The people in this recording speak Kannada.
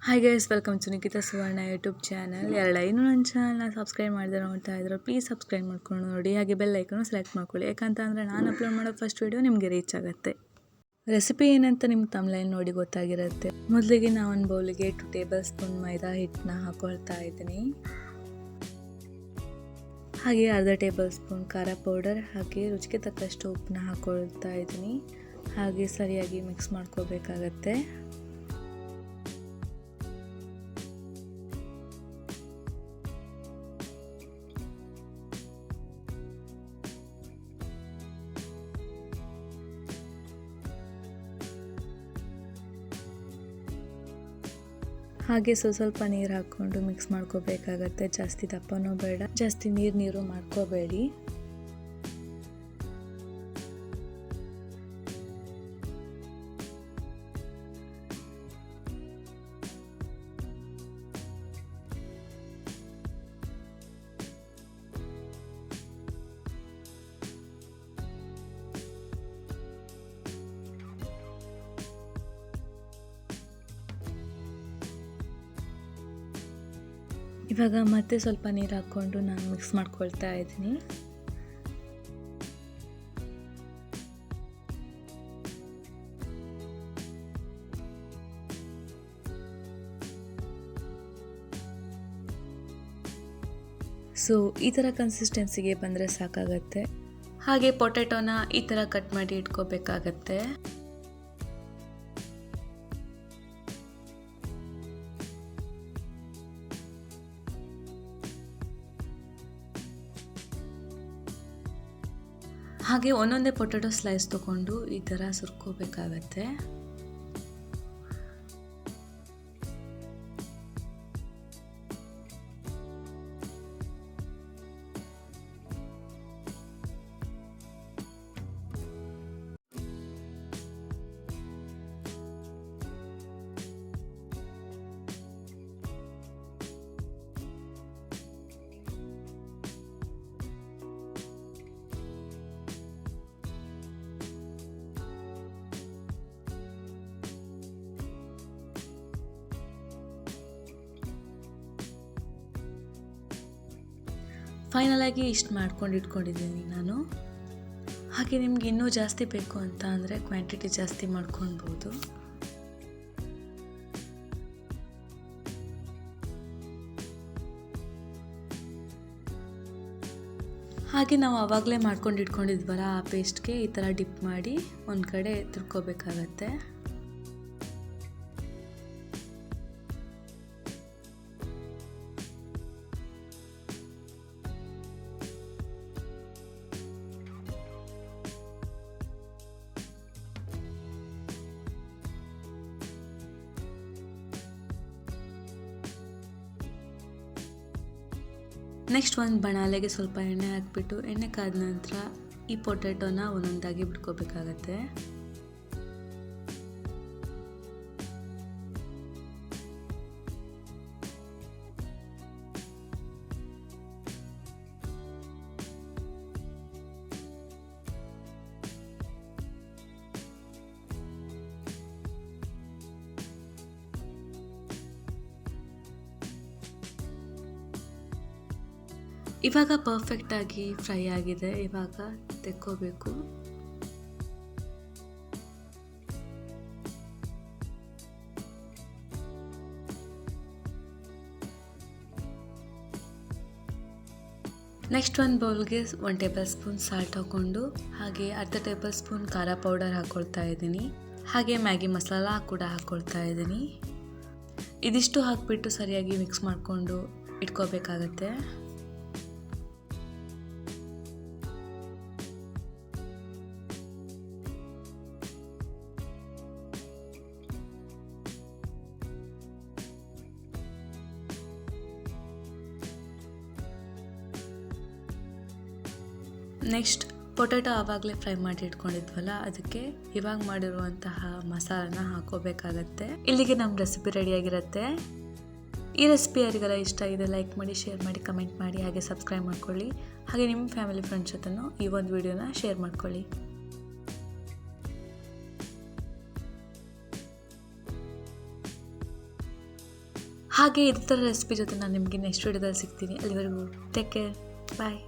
Hi guys, welcome to Nikhita Suvarna YouTube channel. ಇನ್ನೂ ನನ್ನ ಚಾನಲ್ನ ಸಬ್ಸ್ಕ್ರೈಬ್ ಮಾಡಿದ್ರೆ ನೋಡ್ತಾ ಇದ್ರು, ಪ್ಲೀಸ್ ಸಬ್ಸ್ಕ್ರೈಬ್ ಮಾಡ್ಕೊಂಡು ನೋಡಿ. ಹಾಗೆ ಬೆಲ್ ಐಕನ್ನು ಸೆಲೆಕ್ಟ್ ಮಾಡ್ಕೊಳ್ಳಿ, ಯಾಕಂತಂದರೆ ನಾನು ಅಪ್ಲೋಡ್ ಮಾಡೋ ಫಸ್ಟ್ ವೀಡಿಯೋ ನಿಮಗೆ ರೀಚ್ ಆಗುತ್ತೆ. ರೆಸಿಪಿ ಏನಂತ ನಿಮ್ಗೆ ತಮ್ಲೈನ್ ನೋಡಿ ಗೊತ್ತಾಗಿರುತ್ತೆ. ಮೊದಲಿಗೆ ನಾನು ಒಂದು ಬೌಲಿಗೆ 2 ಟೇಬಲ್ ಸ್ಪೂನ್ ಮೈದಾ ಹಿಟ್ಟನ್ನ ಹಾಕೊಳ್ತಾ ಇದ್ದೀನಿ. ಹಾಗೆ ಅರ್ಧ ಟೇಬಲ್ ಸ್ಪೂನ್ ಖಾರ ಪೌಡರ್, ಹಾಗೆ ರುಚಿಗೆ ತಕ್ಕಷ್ಟು ಉಪ್ಪನ್ನ ಹಾಕೊಳ್ತಾ ಇದ್ದೀನಿ. ಹಾಗೆ ಸರಿಯಾಗಿ ಮಿಕ್ಸ್ ಮಾಡ್ಕೋಬೇಕಾಗತ್ತೆ. ಹಾಗೆ ಸ್ವಲ್ಪ ನೀರು ಹಾಕ್ಕೊಂಡು ಮಿಕ್ಸ್ ಮಾಡ್ಕೋಬೇಕಾಗತ್ತೆ. ಜಾಸ್ತಿ ದಪ್ಪನೂ ಬೇಡ, ಜಾಸ್ತಿ ನೀರು ಮಾಡ್ಕೋಬೇಡಿ. ಇವಾಗ ಮತ್ತೆ ಸ್ವಲ್ಪ ನೀರು ಹಾಕ್ಕೊಂಡು ನಾನು ಮಿಕ್ಸ್ ಮಾಡ್ಕೊಳ್ತಾ ಇದ್ದೀನಿ. ಈ ಥರ ಕನ್ಸಿಸ್ಟೆನ್ಸಿಗೆ ಬಂದರೆ ಸಾಕಾಗತ್ತೆ. ಹಾಗೆ ಪೊಟ್ಯಾಟೋನ ಈ ಥರ ಕಟ್ ಮಾಡಿ ಇಟ್ಕೋಬೇಕಾಗತ್ತೆ. ಹಾಗೆ ಒಂದೊಂದೇ ಪೊಟ್ಯಾಟೊ ಸ್ಲೈಸ್ ತೊಗೊಂಡು ಈ ಥರ ಸುರ್ಕೋಬೇಕಾಗತ್ತೆ. ಫೈನಲ್ ಆಗಿ ಇಷ್ಟು ಮಾಡ್ಕೊಂಡು ಇಟ್ಕೊಂಡಿದ್ದೀನಿ ನಾನು. ಹಾಗೆ ನಿಮ್ಗೆ ಇನ್ನೂ ಜಾಸ್ತಿ ಬೇಕು ಅಂತ ಅಂದರೆ ಕ್ವಾಂಟಿಟಿ ಜಾಸ್ತಿ ಮಾಡ್ಕೊಳ್ಬೋದು. ಹಾಗೆ ನಾವು ಆವಾಗಲೇ ಮಾಡ್ಕೊಂಡು ಇಟ್ಕೊಂಡಿದ್ವಲ್ಲ, ಆ ಪೇಸ್ಟ್ಗೆ ಈ ಥರ ಡಿಪ್ ಮಾಡಿ ಒಂದು ಕಡೆ ತಿರ್ಕೋಬೇಕಾಗತ್ತೆ. ನೆಕ್ಸ್ಟ್ ಒಂದು ಬಣಾಲೆಗೆ ಸ್ವಲ್ಪ ಎಣ್ಣೆ ಹಾಕ್ಬಿಟ್ಟು, ಎಣ್ಣೆ ಕಾದ ನಂತರ ಈ ಪೊಟ್ಯಾಟೋನ ಒಂದೊಂದಾಗಿ ಬಿಟ್ಕೋಬೇಕಾಗತ್ತೆ. ಇವಾಗ ಪರ್ಫೆಕ್ಟಾಗಿ ಫ್ರೈ ಆಗಿದೆ. ಇವಾಗ ತೆಕ್ಕೋಬೇಕು. ನೆಕ್ಸ್ಟ್ ಒಂದು ಬೌಲ್ಗೆ 1 ಟೇಬಲ್ ಸ್ಪೂನ್ ಸಾಲ್ಟ್ ಹಾಕ್ಕೊಂಡು, ಹಾಗೆ ಅರ್ಧ ಟೇಬಲ್ ಸ್ಪೂನ್ ಖಾರ ಪೌಡರ್ ಹಾಕ್ಕೊಳ್ತಾ ಇದ್ದೀನಿ. ಹಾಗೆ ಮ್ಯಾಗಿ ಮಸಾಲ ಕೂಡ ಹಾಕ್ಕೊಳ್ತಾ ಇದ್ದೀನಿ. ಇದಿಷ್ಟು ಹಾಕಿಬಿಟ್ಟು ಸರಿಯಾಗಿ ಮಿಕ್ಸ್ ಮಾಡಿಕೊಂಡು ಇಟ್ಕೋಬೇಕಾಗತ್ತೆ. ನೆಕ್ಸ್ಟ್ ಪೊಟ್ಯಾಟೊ ಆವಾಗಲೇ ಫ್ರೈ ಮಾಡಿ ಇಟ್ಕೊಂಡಿದ್ವಲ್ಲ, ಅದಕ್ಕೆ ಇವಾಗ ಮಾಡಿರುವಂತಹ ಮಸಾಲನ ಹಾಕೋಬೇಕಾಗತ್ತೆ. ಇಲ್ಲಿಗೆ ನಮ್ಮ ರೆಸಿಪಿ ರೆಡಿಯಾಗಿರುತ್ತೆ. ಈ ರೆಸಿಪಿ ಯಾರಿಗೆಲ್ಲ ಇಷ್ಟ ಇದೆ ಲೈಕ್ ಮಾಡಿ, ಶೇರ್ ಮಾಡಿ, ಕಮೆಂಟ್ ಮಾಡಿ, ಹಾಗೆ ಸಬ್ಸ್ಕ್ರೈಬ್ ಮಾಡ್ಕೊಳ್ಳಿ. ಹಾಗೆ ನಿಮ್ಮ ಫ್ಯಾಮಿಲಿ ಫ್ರೆಂಡ್ಸ್ ಜೊತೆನೂ ಈ ಒಂದು ವಿಡಿಯೋನ ಶೇರ್ ಮಾಡ್ಕೊಳ್ಳಿ. ಹಾಗೆ ಇದೇ ಥರ ರೆಸಿಪಿ ಜೊತೆ ನಾನು ನಿಮಗೆ ನೆಕ್ಸ್ಟ್ ವಿಡಿಯೋದಲ್ಲಿ ಸಿಗ್ತೀನಿ. ಅಲ್ಲಿವರೆಗೂ ಟೇಕ್ ಕೇರ್, ಬಾಯ್.